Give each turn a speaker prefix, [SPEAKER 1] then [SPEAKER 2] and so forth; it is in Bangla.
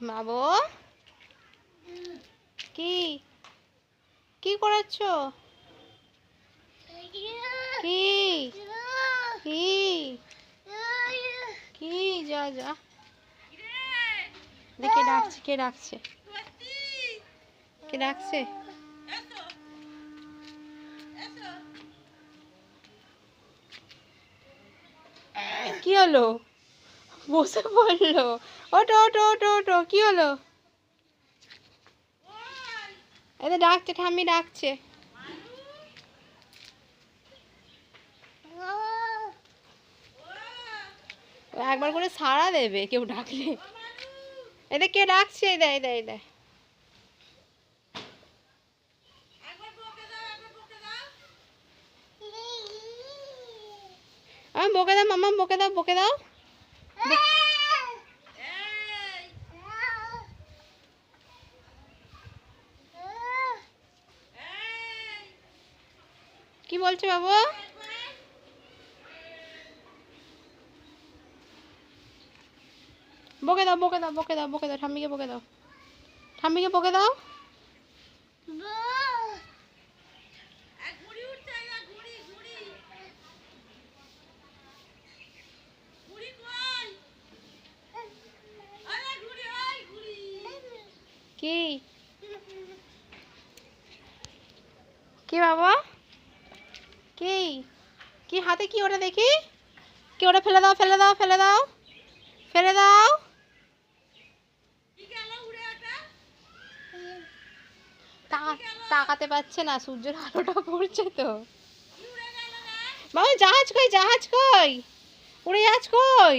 [SPEAKER 1] বাবু কি কি করাচ্ছ? কি কি কি যা যা দেখে ডাকছে, কে ডাকছে, কে ডাকছে? কি হলো? বসে পড়লো। ওটো ওটো ওটো ওটো, কি হলো? এদের ডাকছে, ঠাম্মি ডাকছে। একবার করে সাড়া দেবে কেউ ডাকলে। এদের কে ডাকছে? দেয় দেয় দেয়। আমি বকে দাও মামা, বকে দাও, বকে দাও। কি বলছো বাবু? বকে দাও, বকে দাও, বকে দাও, বকে দাও, ঠাম্মিকে বকে দাও, ঠাম্মিকে বকে দাও। কি কি বাবা? কি কি হাতে কি ওটা দেখি? কি ওটা? ফেলে দাও, ফেলে দাও, ফেলে দাও, ফেলে দাও। তাকাতে পারছে না, সূর্যের আলোটা পড়ছে তো। বাবা জাহাজ কই, জাহাজ কই, উড়ে জাহাজ কই?